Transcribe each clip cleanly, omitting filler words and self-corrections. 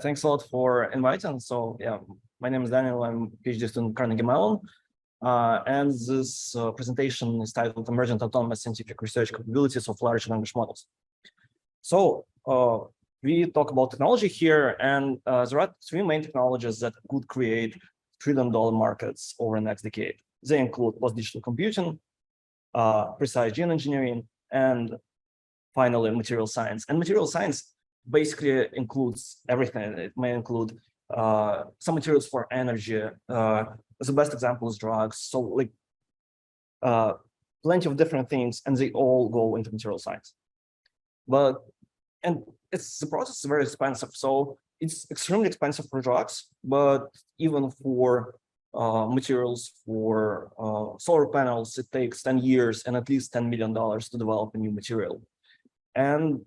Thanks a lot for inviting. So yeah, my name is Daniil. I'm a PhD student at Carnegie Mellon. And this presentation is titled Emergent Autonomous Scientific Research Capabilities of Large Language Models. So we talk about technology here, and there are three main technologies that could create trillion-dollar markets over the next decade. They include post-digital computing, precise gene engineering, and finally material science. And material science basically includes everything. It may include some materials for energy. The best example is drugs. So like plenty of different things, and they all go into material science. And the process is very expensive. So it's extremely expensive for drugs, but even for materials for solar panels, it takes 10 years and at least $10 million to develop a new material. And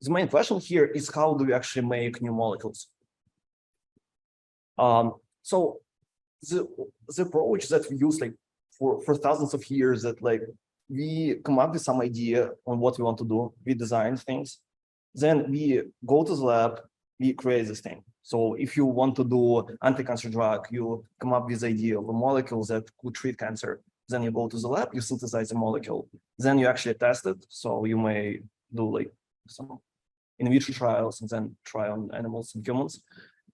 the main question here is, how do we actually make new molecules? So the approach that we use for thousands of years, that we come up with some idea on what we want to do, we design things, then we go to the lab, we create this thing. So if you want to do anti-cancer drug, you come up with the idea of a molecule that could treat cancer, then you go to the lab, you synthesize the molecule, then you actually test it. So you may do some in vitro trials and then try on animals and humans.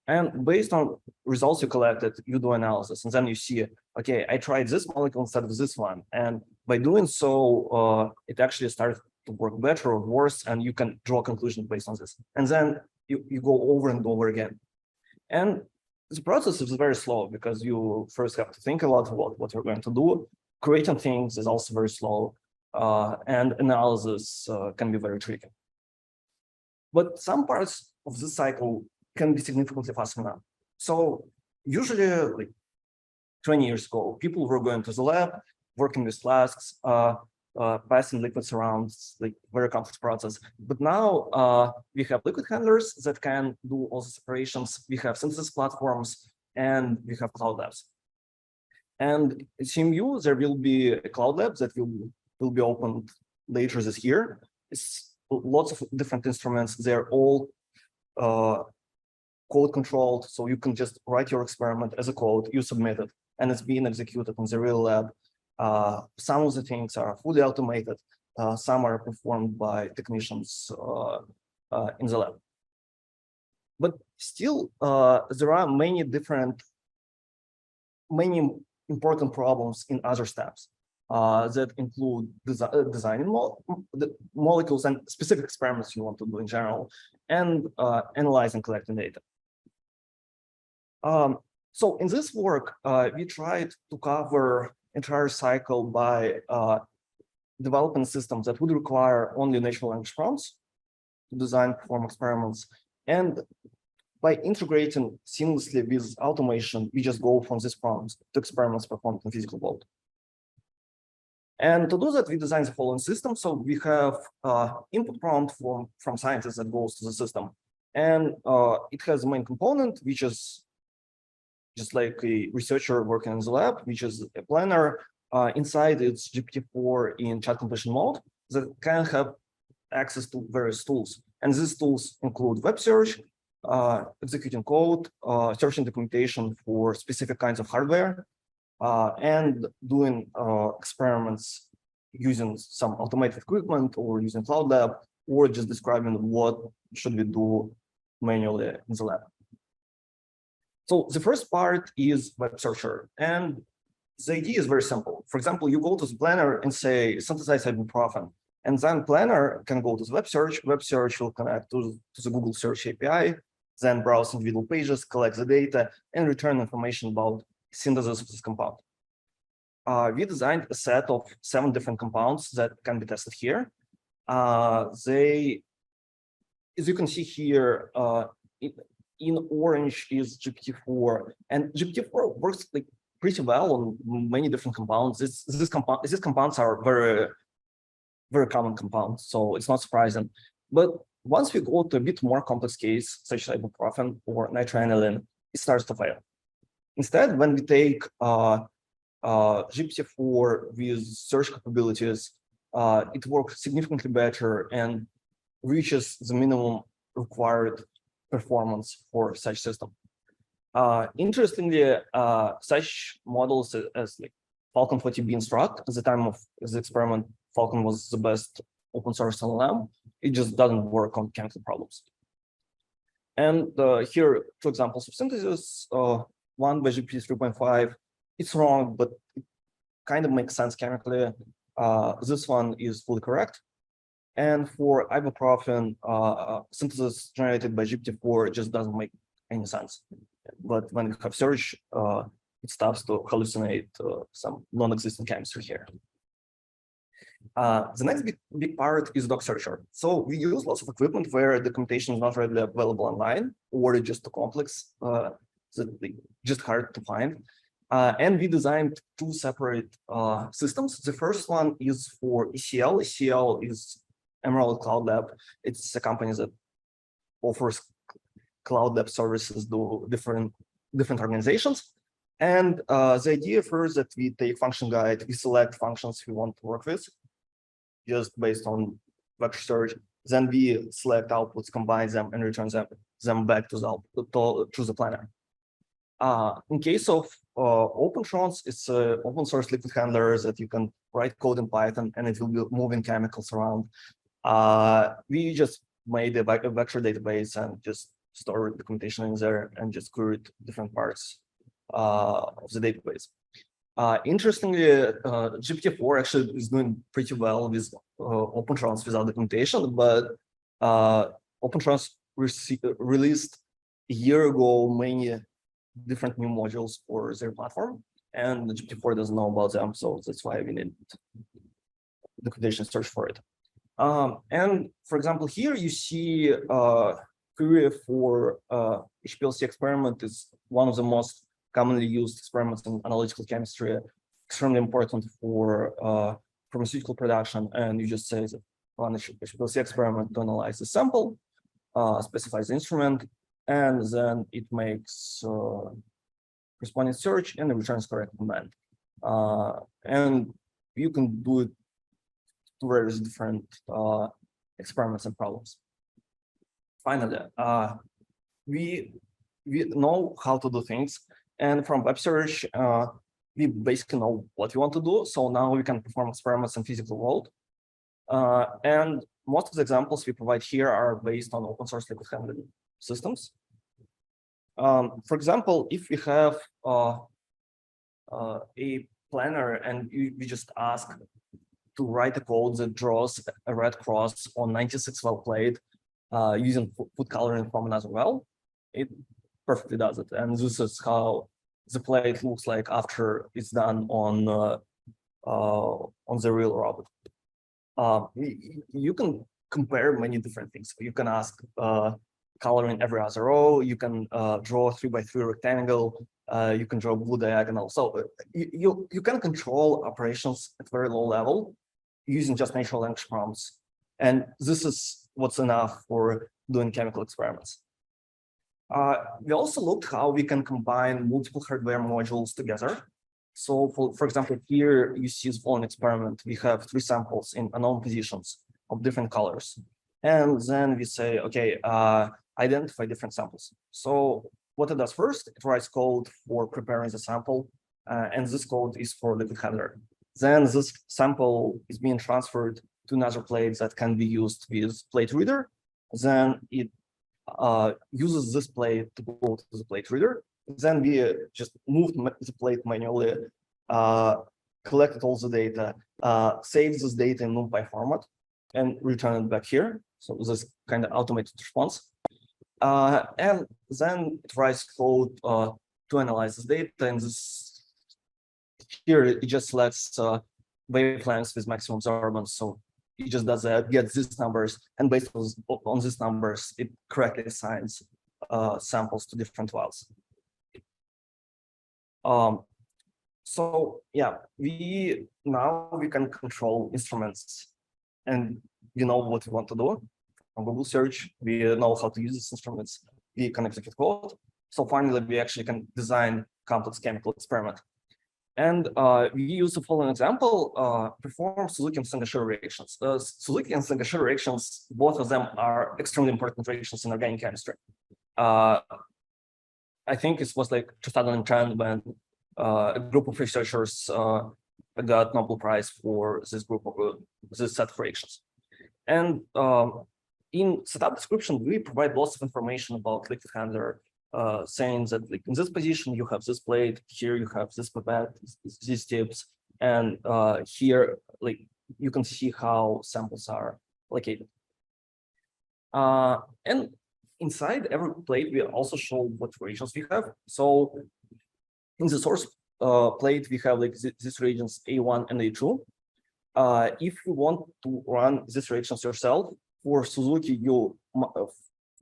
And based on results you collected, you do analysis, and then you see, okay, I tried this molecule instead of this one. And by doing so, it actually started to work better or worse, and you can draw conclusions based on this. And then you go over and over again. And the process is very slow because you first have to think a lot about what you're going to do. Creating things is also very slow, and analysis can be very tricky. But some parts of this cycle can be significantly faster now. So usually 20 years ago, people were going to the lab, working with flasks, passing liquids around, very complex process. But now we have liquid handlers that can do all the separations. We have synthesis platforms, and we have cloud labs. And at CMU, there will be a cloud lab that will be opened later this year. It's lots of different instruments. They're all code controlled, so you can just write your experiment as a code, you submit it, and it's being executed in the real lab. Some of the things are fully automated. Some are performed by technicians in the lab. But still, there are many important problems in other steps that include designing molecules and specific experiments you want to do in general, and analyzing, collecting data. So in this work, we tried to cover entire cycle by developing systems that would require only natural language prompts to design, perform experiments. And by integrating seamlessly with automation, we just go from these prompts to experiments performed in physical world. And to do that, we design the following system. So we have input prompt from scientists that goes to the system. And it has a main component, which is just like a researcher working in the lab, which is a planner. Inside it's GPT-4 in chat completion mode that can have access to various tools. And these tools include web search, executing code, searching documentation for specific kinds of hardware, and doing experiments using some automated equipment or using Cloud Lab, or just describing what should we do manually in the lab. So the first part is web searcher, and the idea is very simple. For example, you go to the planner and say, synthesize ibuprofen, and then planner can go to the web search. Web search will connect to the Google search API, then browse individual pages, collect the data, and return information about synthesis of this compound. We designed a set of 7 different compounds that can be tested here. As you can see here, in orange is GPT-4, and GPT-4 works pretty well on many different compounds. These compounds are very, very common compounds, so it's not surprising. But once we go to a bit more complex case, such as ibuprofen or nitroaniline, it starts to fail. Instead, when we take GPT-4 with search capabilities, it works significantly better and reaches the minimum required performance for such system. Interestingly, such models as like Falcon 40B instruct, at the time of the experiment, Falcon was the best open source LLM. It just doesn't work on chemical problems. And here, two examples of synthesis. One by GPT 3.5, it's wrong, but it kind of makes sense chemically. This one is fully correct. And for ibuprofen, synthesis generated by GPT-4 just doesn't make any sense. But when you have search, it starts to hallucinate some non-existent chemistry here. The next big part is doc searcher. So we use lots of equipment where the documentation is not readily available online, or it's just too complex, so just hard to find. And we designed two separate systems. The first one is for ECL. ECL is Emerald Cloud Lab. It's a company that offers cloud lab services to different organizations. And the idea first that we take function guide, we select functions we want to work with, just based on vector search. Then we select outputs, combine them, and return them back to the planner. In case of OpenTrons, it's an open source liquid handler that you can write code in Python and it will be moving chemicals around. We just made a vector database and just store documentation in there and just query different parts of the database. Interestingly, GPT-4 actually is doing pretty well with OpenTrons without documentation, but OpenTrons released a year ago many different new modules for their platform, and the GPT-4 doesn't know about them, so that's why we need documentation search for it. And for example, here you see query for HPLC experiment is one of the most commonly used experiments in analytical chemistry, extremely important for pharmaceutical production. And you just say that run a HPLC experiment to analyze the sample, specifies the instrument, and then it makes corresponding search and returns correct command. And you can do it to various different experiments and problems. Finally, we know how to do things. And from web search, we basically know what we want to do. So now we can perform experiments in physical world. And most of the examples we provide here are based on open source liquid handling systems. For example, if we have a planner and we just ask to write a code that draws a red cross on 96 well plate using food coloring from another well, it perfectly does it. And this is how the plate looks like after it's done on the real robot. You can compare many different things. You can ask coloring every other row. You can draw a 3x3 rectangle. You can draw blue diagonal. So you can control operations at very low level using just natural language prompts. And this is what's enough for doing chemical experiments. We also looked how we can combine multiple hardware modules together. So for example, here you see the following experiment. We have 3 samples in unknown positions of different colors. And then we say, okay, identify different samples. So what it does first, it writes code for preparing the sample. And this code is for liquid handler. Then this sample is being transferred to another plate that can be used with plate reader. Then it uses this plate to go to the plate reader. Then we just moved the plate manually, collected all the data, saves this data in NumPy format, and return it back here. So this kind of automated response. And then it writes code to analyze this data. And this here it just selects wavelengths with maximum absorbance. So it just does that, gets these numbers, and based on these numbers, it correctly assigns samples to different wells. So yeah, now we can control instruments, and we know what we want to do. From Google search, we know how to use these instruments. We can execute code. So finally, we actually can design complex chemical experiment. And we use the following example, perform Suzuki and Sengashi reactions. Suzuki and Sengashi reactions, both of them are extremely important reactions in organic chemistry. I think it was like 2010 when a group of researchers got Nobel Prize for this group of this set of reactions. And in setup description, we provide lots of information about liquid handler, saying that like in this position you have this plate, here you have this pipette, these tips, and here like you can see how samples are located. And inside every plate, we also show what reagents we have. So in the source plate, we have like these reagents A1 and A2. If you want to run these reactions yourself, for Suzuki, you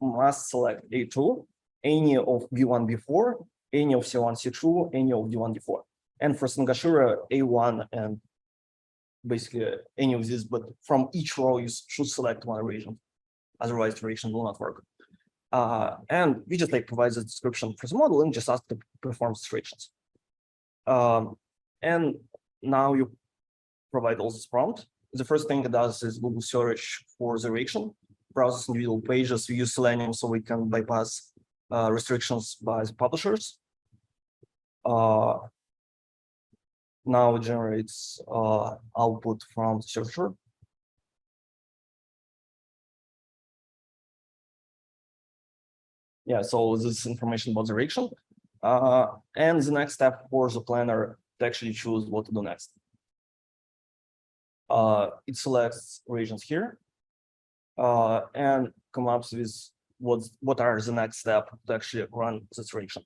must select A2, any of B1, B4, any of C1, C2, any of D1, D4. And for Sangashira, A1 and basically any of these, but from each row, you should select one reagent. Otherwise, the reaction will not work. And we just like provide the description for the model and just ask to perform reactions. And now you provide all this prompt. The first thing it does is Google search for the reaction, browses individual pages. We use Selenium so we can bypass restrictions by the publishers. Now it generates output from the searcher. Yeah, so this is information about the reaction. And the next step for the planner to actually choose what to do next. It selects reagents here and come up with what are the next step to actually run this reaction.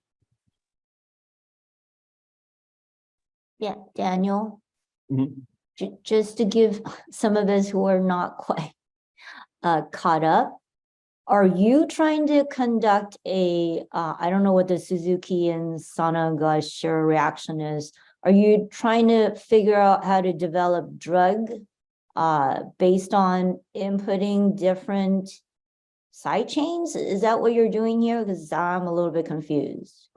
Yeah, Daniel, just to give some of us who are not quite caught up, are you trying to conduct a, I don't know what the Suzuki and Sonogashira reaction is. Are you trying to figure out how to develop drug based on inputting different side chains? Is that what you're doing here? Because I'm a little bit confused.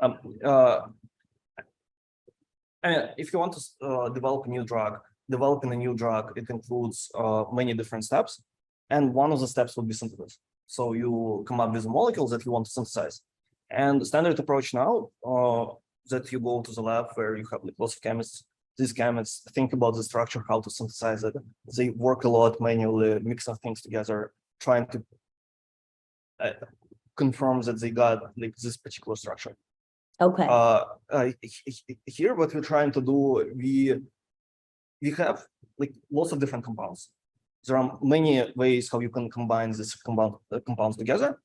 And if you want to develop a new drug, developing a new drug, it includes many different steps. And one of the steps would be synthesis. So you come up with molecules that you want to synthesize. And the standard approach now that you go to the lab where you have like lots of chemists, these chemists think about the structure, how to synthesize it. They work a lot manually, mixing things together, trying to confirm that they got like this particular structure. Okay. Here, what we're trying to do, we have like lots of different compounds. There are many ways how you can combine these compounds together.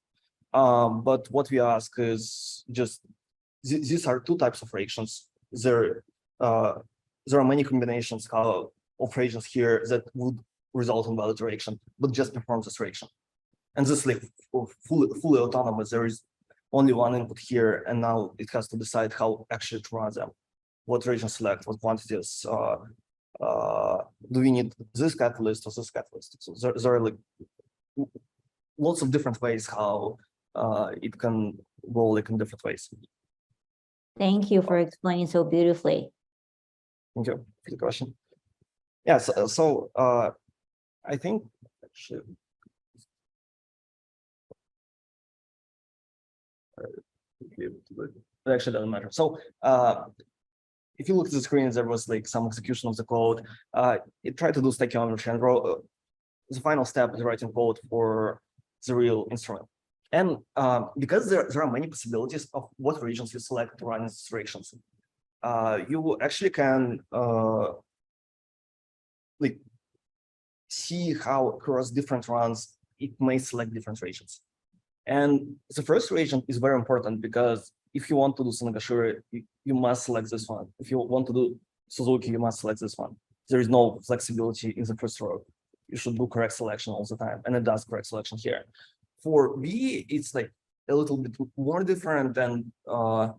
But what we ask is just, these are two types of reactions. There are many combinations of reactions here that would result in valid reaction, but just perform this reaction. And this is like fully autonomous. There is only one input here, and now it has to decide how actually to run them. What reaction select, what quantities, do we need this catalyst or this catalyst? So there are like lots of different ways how it can go like in different ways. Thank you for explaining so beautifully. Thank you for the question. Yeah, so I think actually, it actually doesn't matter. So if you look at the screen, there was like some execution of the code. It tried to do stoichiometry and the final step is writing code for the real instrument. And because there are many possibilities of what reagents you select to run these reactions, you actually can like see how across different runs it may select different reagents. And the first reagent is very important because if you want to do Sonogashira, you must select this one. If you want to do Suzuki, you must select this one. There is no flexibility in the first row. You should do correct selection all the time, and it does correct selection here. For B, it's like a little bit more different than, but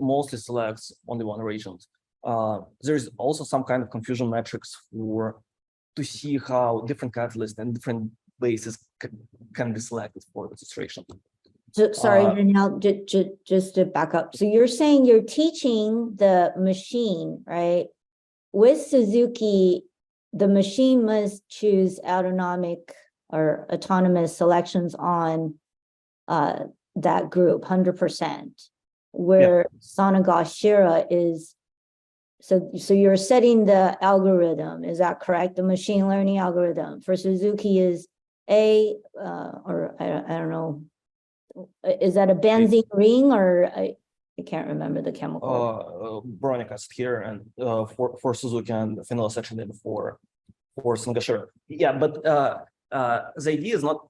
mostly selects only one reagent. There is also some kind of confusion metrics to see how different catalysts and different bases can be selected for this reaction. So, sorry, Danielle, just to back up. So you're saying you're teaching the machine, right? With Suzuki, the machine must choose autonomic or autonomous selections on that group 100%, where Sonogashira is, so you're setting the algorithm, is that correct? The machine learning algorithm for Suzuki is or I don't know, is that a benzene ring, or I can't remember the chemical. Boric acid here, and for Suzuki, and phenylacetylene for Sonogashira. Yeah, but the idea is not,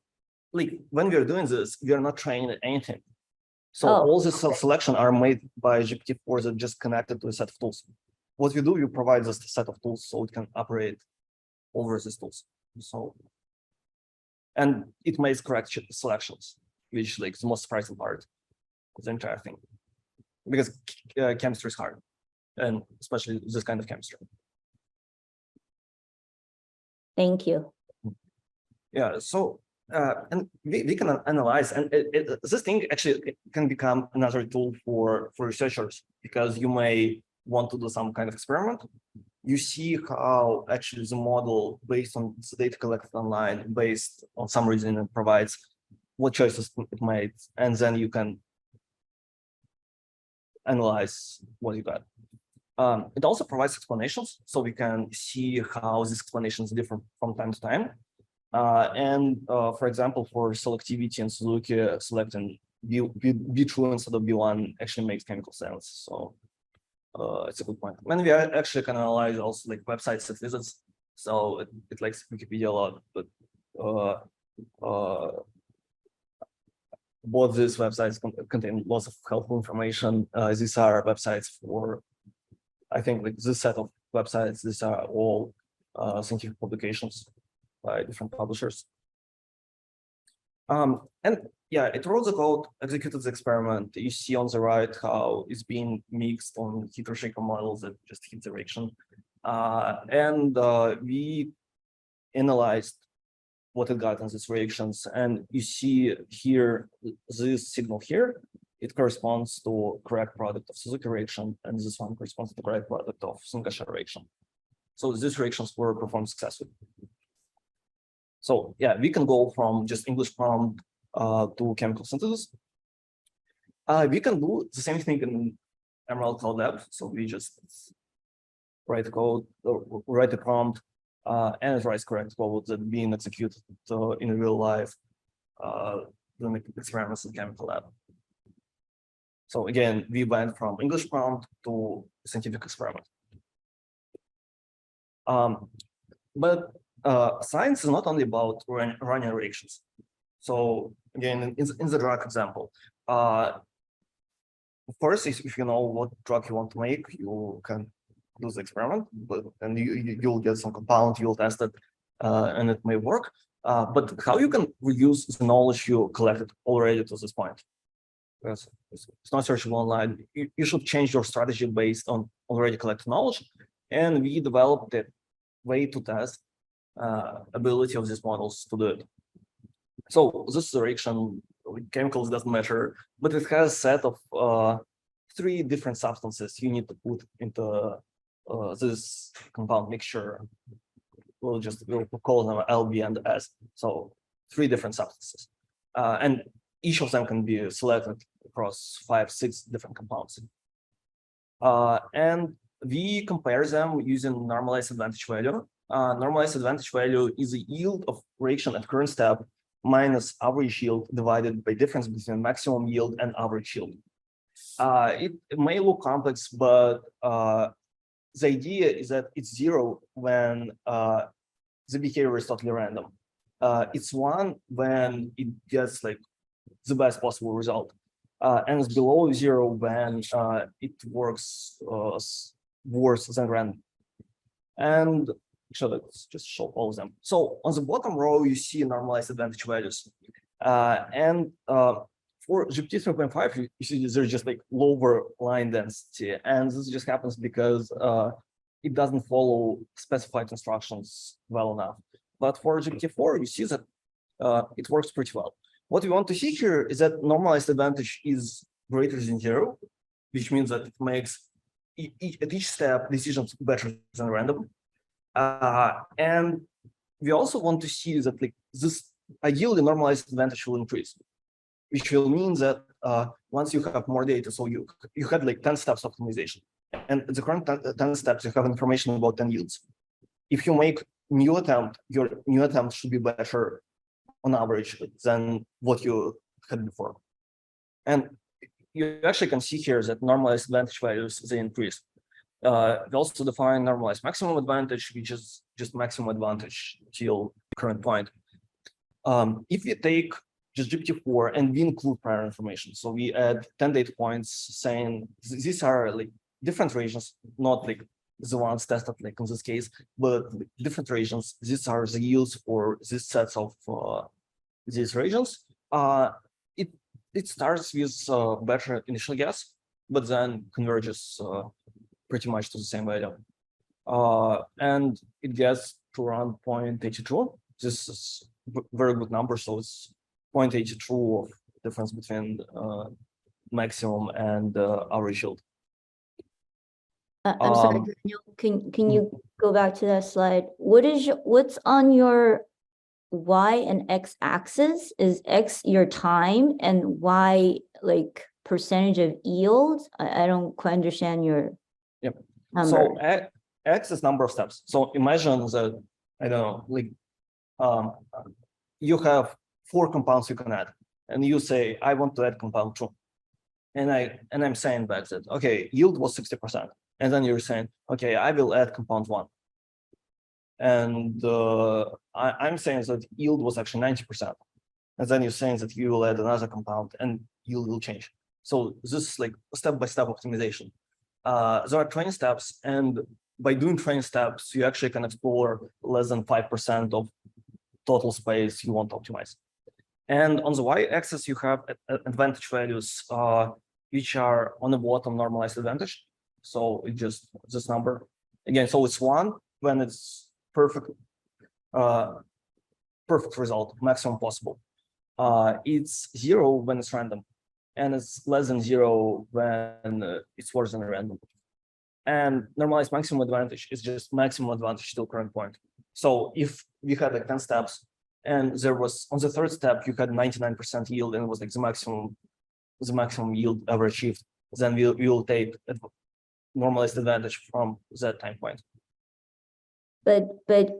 like, when we're doing this, we are not training anything. So all this self-selection are made by GPT-4 that just connected to a set of tools. What we do, we provide this set of tools so it can operate over these tools. So, and it makes correct selections, which, like, the most surprising part of the entire thing, because chemistry is hard, and especially this kind of chemistry. Thank you. Yeah. So. And we can analyze, and this thing actually can become another tool for researchers, because you may want to do some kind of experiment. You see how actually the model, based on the data collected online, based on some reason, it provides what choices it made, and then you can analyze what you got. It also provides explanations, so we can see how these explanations differ from time to time. For example, for selectivity in Suzuki, selecting B2 instead of B1 actually makes chemical sense. So it's a good point. When we actually can analyze also, like, websites and visits, so it likes Wikipedia a lot, but both these websites contain lots of helpful information. These are websites for, I think, like, this set of websites, these are all scientific publications by different publishers. And yeah, it wrote the code, executed the experiment. You see on the right how it's being mixed on heater shaker models that just hit the reaction. We analyzed what it got in these reactions. And you see here, this signal here, it corresponds to correct product of Suzuki reaction, and this one corresponds to the correct product of Sonogashira reaction. So these reactions were performed successfully. So yeah, we can go from just English prompt to chemical synthesis. We can do the same thing in Emerald Cloud Lab. So we just write the code, write the prompt, and it writes correct code that being executed in real life doing experiments in chemical lab. So again, we went from English prompt to scientific experiment. But science is not only about running reactions. So again, in the drug example, first, if you know what drug you want to make, you can do the experiment, and you'll get some compound, you'll test it, and it may work. But how you can reuse the knowledge you collected already to this point? Because it's not searchable online. You should change your strategy based on already collected knowledge. And we developed a way to test ability of these models to do it. So this reaction, chemicals doesn't matter, but it has a set of 3 different substances you need to put into this compound mixture. We'll call them L, B, and S. So 3 different substances, and each of them can be selected across 5, 6 different compounds. And we compare them using normalized advantage value. Normalized advantage value is the yield of reaction at current step minus average yield divided by difference between maximum yield and average yield. It may look complex, but the idea is that it's 0 when the behavior is totally random. It's 1 when it gets like the best possible result, and it's below 0 when it works worse than random. And actually, let's just show all of them. So on the bottom row, you see normalized advantage values. For GPT 3.5, you see there's just like lower line density. And this just happens because it doesn't follow specified instructions well enough. But for GPT-4, you see that it works pretty well. What we want to see here is that normalized advantage is greater than 0, which means that it makes at each step decisions better than random. And we also want to see that like this ideally normalized advantage will increase. which will mean that once you have more data, so you had like 10 steps of optimization, and the current 10 steps, you have information about 10 yields. If you make new attempt, your new attempt should be better on average than what you had before. And you actually can see here that normalized advantage values, they increase. We also define normalized maximum advantage, which is just maximum advantage till current point. If we take just GPT-4 and we include prior information, so we add 10 data points saying these are like different regions, not like the ones tested like in this case, but different regions. These are the yields for these sets of these regions. It starts with better initial guess, but then converges pretty much to the same value. And it gets to around 0.82. This is very good number. So it's 0.82 of difference between maximum and average yield. I'm sorry, Daniil, can you go back to that slide? What's on your Y and X axis? Is X your time and Y like percentage of yield? I don't quite understand your number. So X is number of steps. So imagine that, I don't know, like you have 4 compounds you can add, and you say, I want to add compound 2. And I'm saying back that, okay, yield was 60%. And then you're saying, okay, I will add compound 1. And I'm saying that yield was actually 90%. And then you're saying that you will add another compound and yield will change. So this is like step-by-step optimization. There are training steps, and by doing training steps, you actually can explore less than 5% of total space you want to optimize. And on the y-axis, you have advantage values, which are on the bottom normalized advantage. So it's just this number. Again, so it's 1 when it's perfect result, maximum possible. It's 0 when it's random, and it's less than 0 when it's worse than random. And normalized maximum advantage is just maximum advantage till current point. So if we had like 10 steps, and there was on the 3rd step you had 99% yield, and it was like the maximum yield ever achieved, then we will take normalized advantage from that time point. But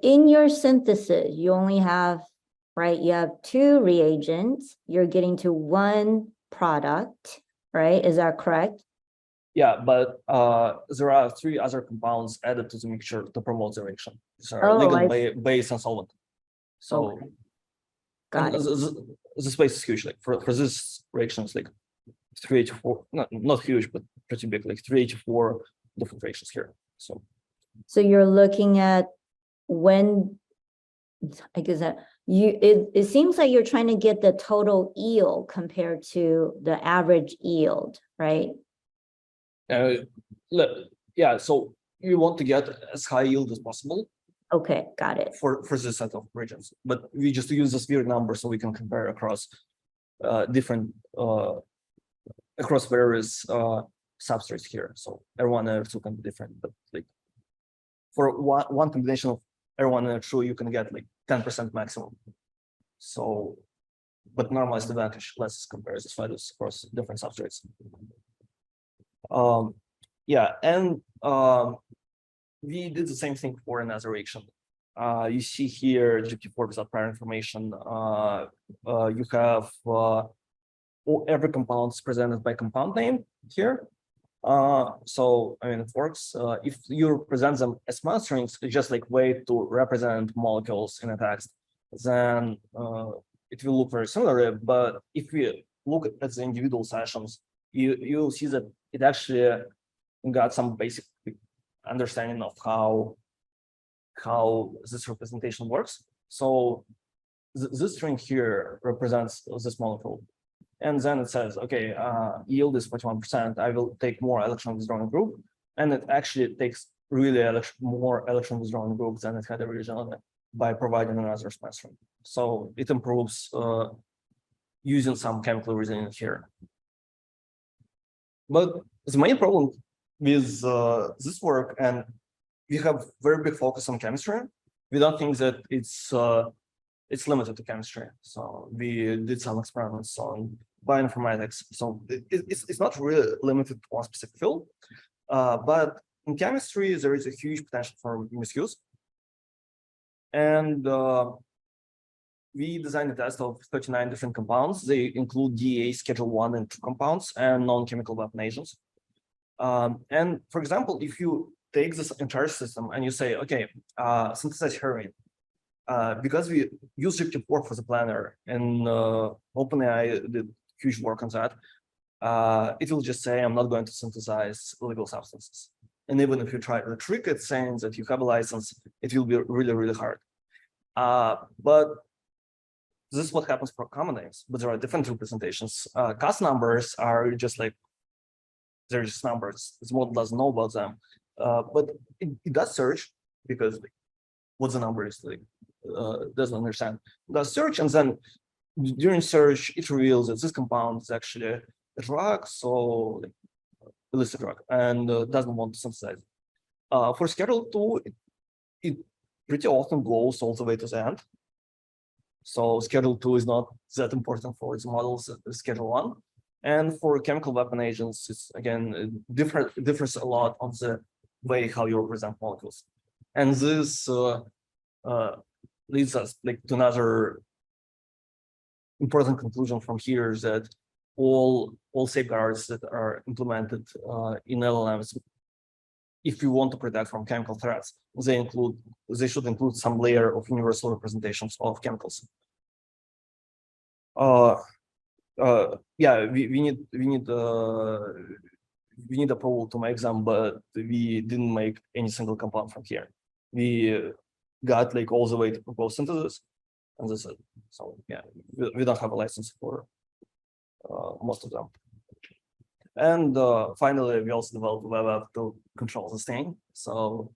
in your synthesis, you only have, right? You have 2 reagents. You're getting to 1 product, right? Is that correct? Yeah, but there are 3 other compounds added to the mixture to promote the reaction. These are ligand, base, and solvent. So, okay. Got it. The space is huge. Like for this reaction, it's like 384, not huge, but pretty big, like 384 different reactions here. So you're looking at when, I guess that it seems like you're trying to get the total yield compared to the average yield, right? Yeah, so you want to get as high yield as possible. Okay, got it. For this set of regions, but we just use this weird number so we can compare across different across various substrates here. So R1 and R2 can be different, but like for one combination of R1 and R2, you can get like 10% maximum. So, but normalized advantage less compares the values across different substrates. Yeah, and we did the same thing for another reaction. You see here GPT-4 without prior information. You have every compound is presented by compound name here. So I mean, it works. If you present them as math strings, it's just like way to represent molecules in a text, then it will look very similar. But if we look at the individual sessions, you'll see that it actually got some basic understanding of how this representation works. So this string here represents this molecule. And then it says, okay, yield is 41%. I will take more electron withdrawing group. And it actually takes really more electron withdrawing groups than it had originally by providing another mass string. So it improves using some chemical reasoning here. But the main problem with this work, and we have very big focus on chemistry, we don't think that it's limited to chemistry. So we did some experiments on bioinformatics. So it's not really limited to one specific field, but in chemistry, there is a huge potential for misuse. And we designed a test of 39 different compounds. They include DEA Schedule 1 and 2 compounds and non-chemical weapon agents. And for example, if you take this entire system and you say, okay, synthesize heroin, because we use GPT-4 for the planner and OpenAI did huge work on that, it will just say, I'm not going to synthesize illegal substances. And even if you try to trick it saying that you have a license, it will be really, really hard. But this is what happens for common names, but there are different representations. Cast numbers are just like, they're just numbers. This model doesn't know about them. But it does search because like, what the number is, like, doesn't understand. It does search, and then during search, it reveals that this compound is actually a drug, so like, illicit drug, and doesn't want to synthesize it. For Schedule 2, it pretty often goes all the way to the end. So Schedule 2 is not that important for its models as Schedule 1. And for chemical weapon agents, it's again differs a lot on the way how you represent molecules. And this leads us like to another important conclusion from here is that all safeguards that are implemented in LLMs, if you want to protect from chemical threats, they should include some layer of universal representations of chemicals. Yeah, we need approval to make them, but we didn't make any single compound from here. We got like all the way to proposed synthesis, and that's it. So yeah, we don't have a license for most of them. And finally, we also developed a web app to control the stain. So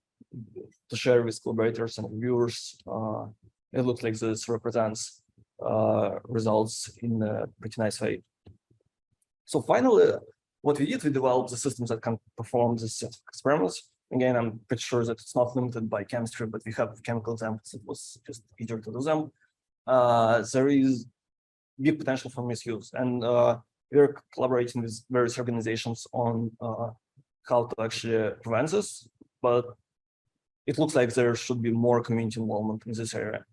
to share with collaborators and reviewers, it looks like this represents results in a pretty nice way. So finally, what we did, we developed the systems that can perform this set of experiments. Again, I'm pretty sure that it's not limited by chemistry, but we have chemical examples. It was just easier to do them. There is big potential for misuse, and we're collaborating with various organizations on how to actually prevent this, but it looks like there should be more community involvement in this area.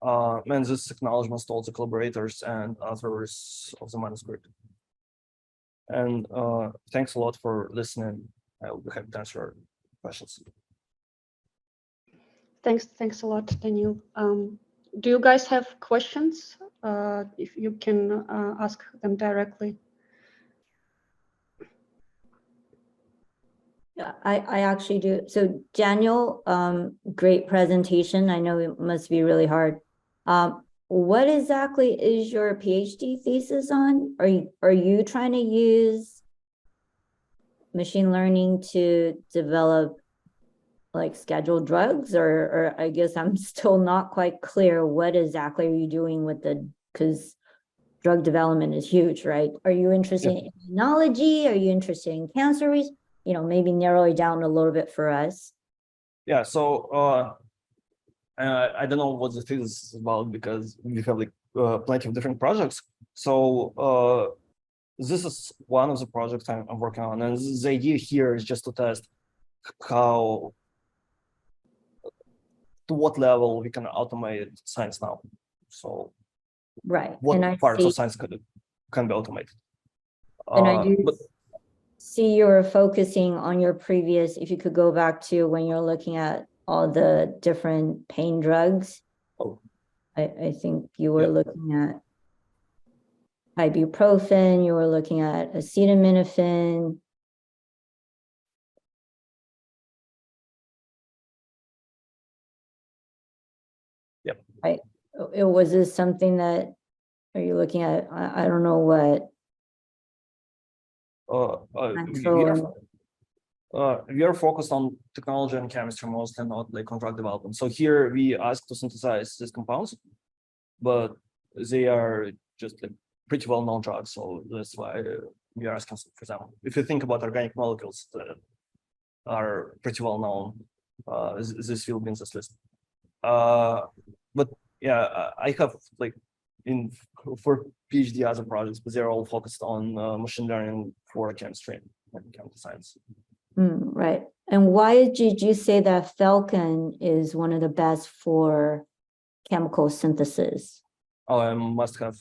And this acknowledgement to all the collaborators and authors of the manuscript. And thanks a lot for listening. I will be happy to answer questions. Thanks a lot, Daniil. Do you guys have questions? If you can ask them directly. Yeah, I actually do. So Daniil, great presentation. I know it must be really hard. What exactly is your PhD thesis on? Are you trying to use machine learning to develop like scheduled drugs, or I guess I'm still not quite clear what exactly are you doing with because drug development is huge, right? Are you interested in immunology? Are you interested in cancer research? You know, maybe narrow it down a little bit for us. Yeah, so I don't know what the thesis is about because we have like plenty of different projects. So this is one of the projects I'm working on, and the idea here is just to test how, to what level we can automate science now. So right, what and parts of science can be automated. And I do see you're focusing on your previous, if you could go back to when you're looking at all the different pain drugs. Oh. I think you were looking at ibuprofen, you were looking at acetaminophen. Yep. Was this something that, are you looking at, I don't know what? We are focused on technology and chemistry mostly, not like on drug development. So here we ask to synthesize these compounds, but they are just like pretty well-known drugs. So that's why we are asking for them. If you think about organic molecules that are pretty well-known, this will be in this list. But yeah, I have like for PhD other projects, but they're all focused on machine learning for chemistry and chemical science. Right. And why did you say that Falcon is one of the best for chemical synthesis? Oh, I must have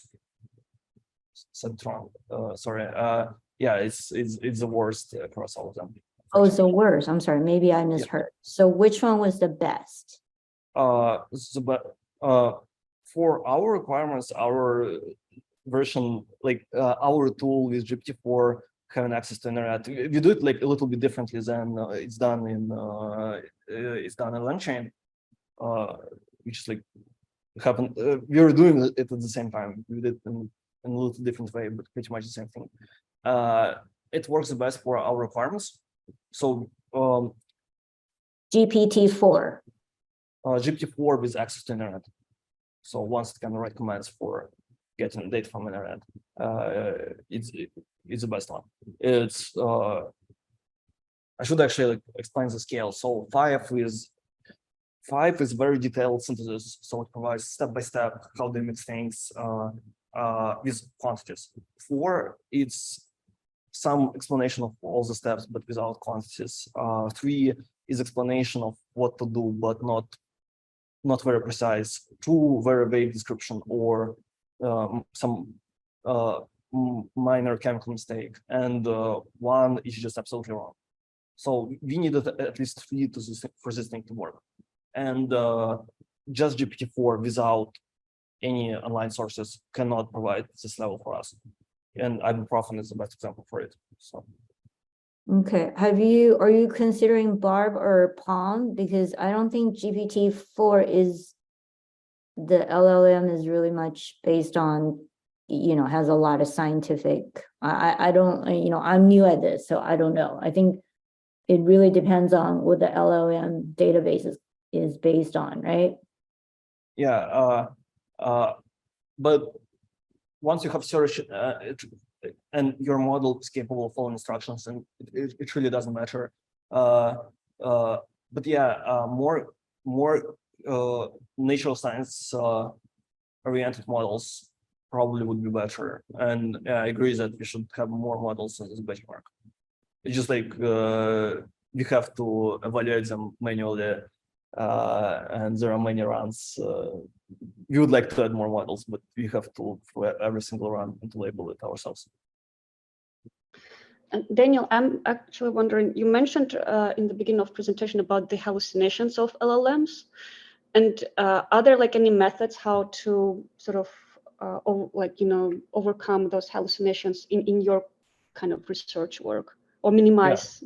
said wrong. Sorry. Yeah, it's the worst across all of them. Oh, it's the worst. I'm sorry. Maybe I misheard. So which one was the best? For our requirements, our version, like our tool with GPT-4 having access to internet, we do it like a little bit differently than it's done in LangChain, which is like happened. We were doing it at the same time. We did it in a little different way, but pretty much the same thing. It works the best for our requirements. So GPT-4. GPT-4 with access to internet. So once it can write commands for getting data from internet, it's the best one. It's I should actually like explain the scale. So 5 is very detailed synthesis. So it provides step by step how they mix things with quantities. 4, it's some explanation of all the steps, but without quantities. 3 is explanation of what to do, but not very precise. 2, very vague description or some minor chemical mistake, and 1 is just absolutely wrong. So we needed at least 3 for this thing to work. And just GPT-4 without any online sources cannot provide this level for us. And ibuprofen is the best example for it. So. Okay. Are you considering Barb or Palm? Because I don't think GPT-4 is, the LLM is really much based on, has a lot of scientific, I don't, I'm new at this, so I don't know. I think it really depends on what the LLM database is based on, right? Yeah, but once you have search and your model is capable of following instructions, and it really doesn't matter. But yeah, more natural science oriented models probably would be better. And I agree that we should have more models as a benchmark. It's just like we have to evaluate them manually, and there are many runs. We would like to add more models, but we have to for every single run and to label it ourselves. And Daniil, I'm actually wondering, you mentioned in the beginning of presentation about the hallucinations of LLMs. And are there like any methods how to sort of overcome those hallucinations in your kind of research work, or minimize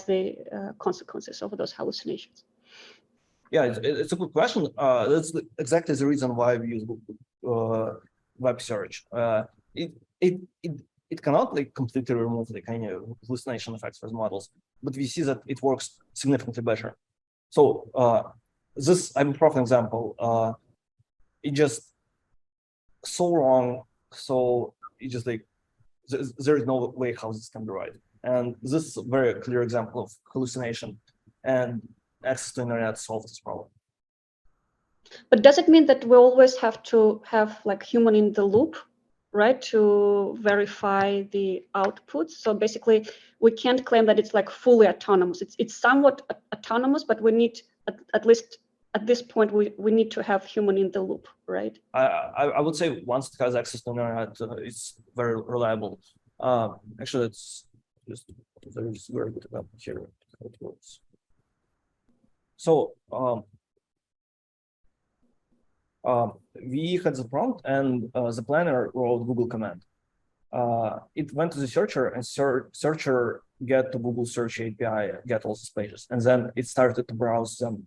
the consequences of those hallucinations? Yeah, it's a good question. That's exactly the reason why we use web search. It cannot like completely remove like any hallucination effects for the models, but we see that it works significantly better. So this ibuprofen example, it just so wrong. So it just like there is no way how this can be right, and this is a very clear example of hallucination, and access to internet solves this problem. But does it mean that we always have to have like human in the loop, right, to verify the outputs? So basically, we can't claim that it's like fully autonomous. It's somewhat autonomous, but we need at least at this point we need to have human in the loop, right? I would say once it has access to internet, it's very reliable. Actually, it's just there is very good about here how it works. So we had the prompt, and the planner wrote Google command. It went to the searcher, and searcher get to Google Search API, get all these pages, and then it started to browse them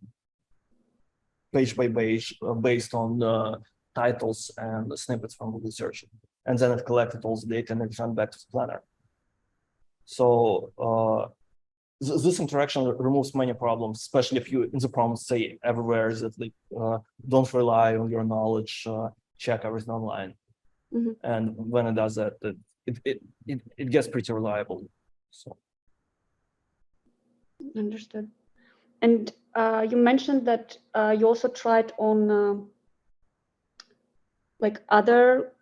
page by page based on the titles and the snippets from Google Search, and then it collected all the data and it returned back to the planner. So this interaction removes many problems, especially if you in the prompt say everywhere that like don't rely on your knowledge, check everything online. Mm-hmm. And when it does that, it gets pretty reliable. So understood. And you mentioned that you also tried on like other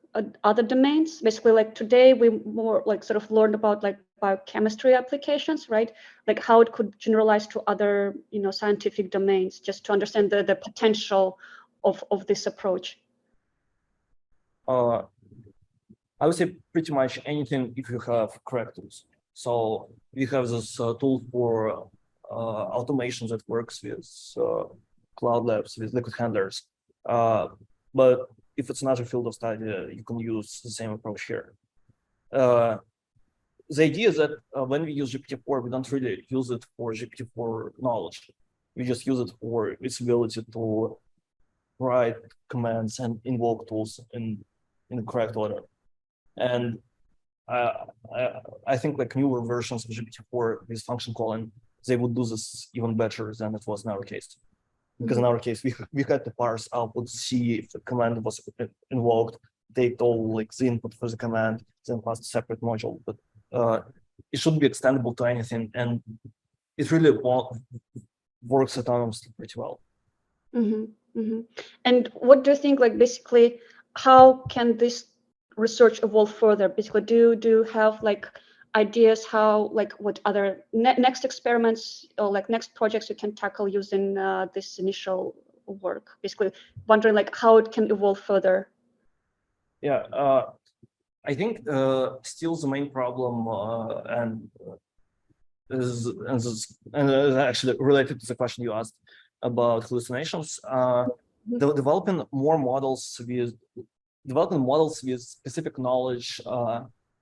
domains? Basically, like today we more like sort of learned about like biochemistry applications, right? Like how it could generalize to other, you know, scientific domains, just to understand the potential of this approach. I would say pretty much anything if you have correct tools. So we have this tool for automation that works with cloud labs, with liquid handlers. But if it's another field of study, you can use the same approach here. The idea is that when we use GPT-4, we don't really use it for GPT-4 knowledge. We just use it for its ability to write commands and invoke tools in the correct order. And I think like newer versions of GPT-4 with function calling, they would do this even better than it was in our case. Because in our case, we had to parse output, see if the command was invoked, take all like the input for the command, then pass a separate module. But it should be extendable to anything, and it really works autonomously pretty well. And what do you think, like basically, how can this research evolve further? Basically, do you have like ideas how, like what other next experiments or like next projects you can tackle using this initial work? Basically wondering like how it can evolve further. Yeah, I think still the main problem and is actually related to the question you asked about hallucinations. Developing models with specific knowledge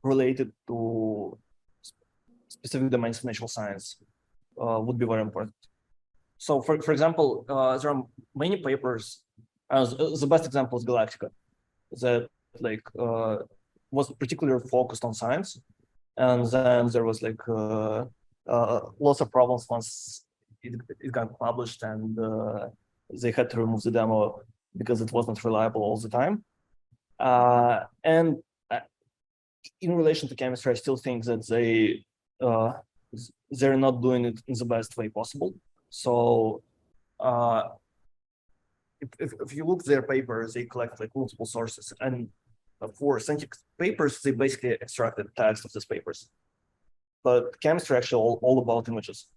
related to specific domains of natural science would be very important. So, for example, there are many papers. The best example is Galactica, that like was particularly focused on science, and then there was like lots of problems once it got published, and they had to remove the demo because it wasn't reliable all the time. And in relation to chemistry, I still think that they're not doing it in the best way possible. So if you look at their papers, they collect like multiple sources, and for scientific papers, they basically extracted text of these papers. But chemistry actually all about images.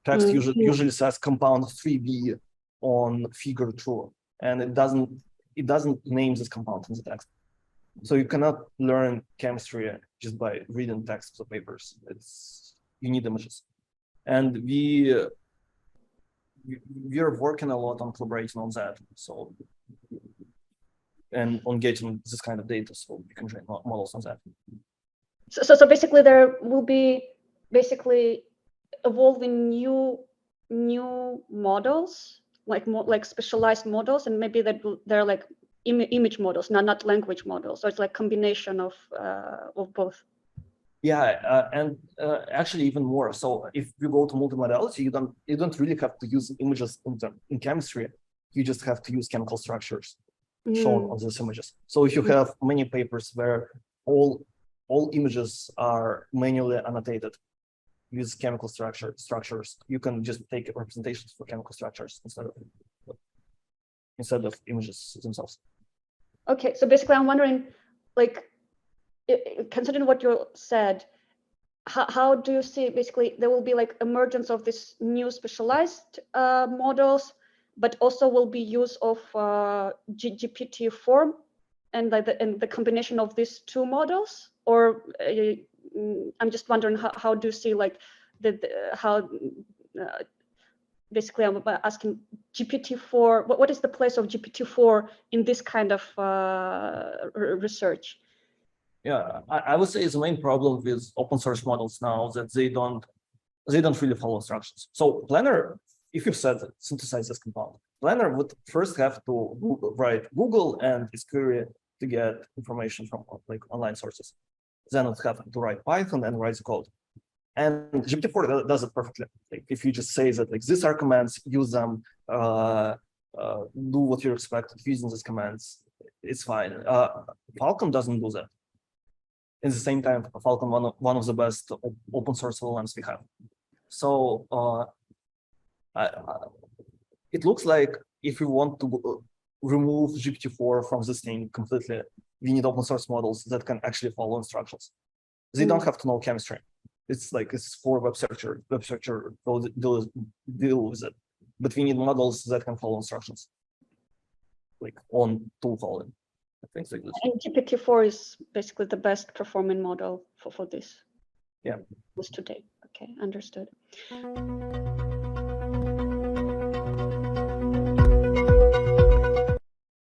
Text usually says compound 3B on figure 2, and it doesn't name this compound in the text. So you cannot learn chemistry just by reading text of the papers. You need images, and we are working a lot on collaborating on that. So and on getting this kind of data, so we can train models on that. So basically, there will be basically evolving new models, like more like specialized models, and maybe that they're like image models, not language models. So it's like combination of both. Yeah, and actually even more. So if you go to multimodality, you don't really have to use images in chemistry. You just have to use chemical structures shown on these images. So if you have many papers where all images are manually annotated with chemical structures, you can just take representations for chemical structures instead of images themselves. Okay, so basically I'm wondering, like, considering what you said, how do you see basically there will be like emergence of this new specialized models, but also will be use of GPT-4 and like the combination of these two models? Or I'm just wondering how do you see like how basically I'm asking GPT-4, what is the place of GPT-4 in this kind of research? Yeah, I would say the main problem with open source models now is that they don't really follow instructions. So Planner, if you said synthesize this compound, Planner would first have to write Google and its query to get information from like online sources. Then it would have to write Python and write the code. And GPT-4 does it perfectly. Like if you just say that like these are commands, use them, do what you're expected using these commands, it's fine. Falcon doesn't do that. At the same time, Falcon one of the best open source LLMs we have. So it looks like if you want to remove GPT-4 from this thing completely. We need open source models that can actually follow instructions. They don't have to know chemistry. It's like it's for web searcher. Web searcher will deal with it. But we need models that can follow instructions, like on tool calling, things like this. And GPT-4 is basically the best performing model for this. Yeah. Was today. Okay, understood.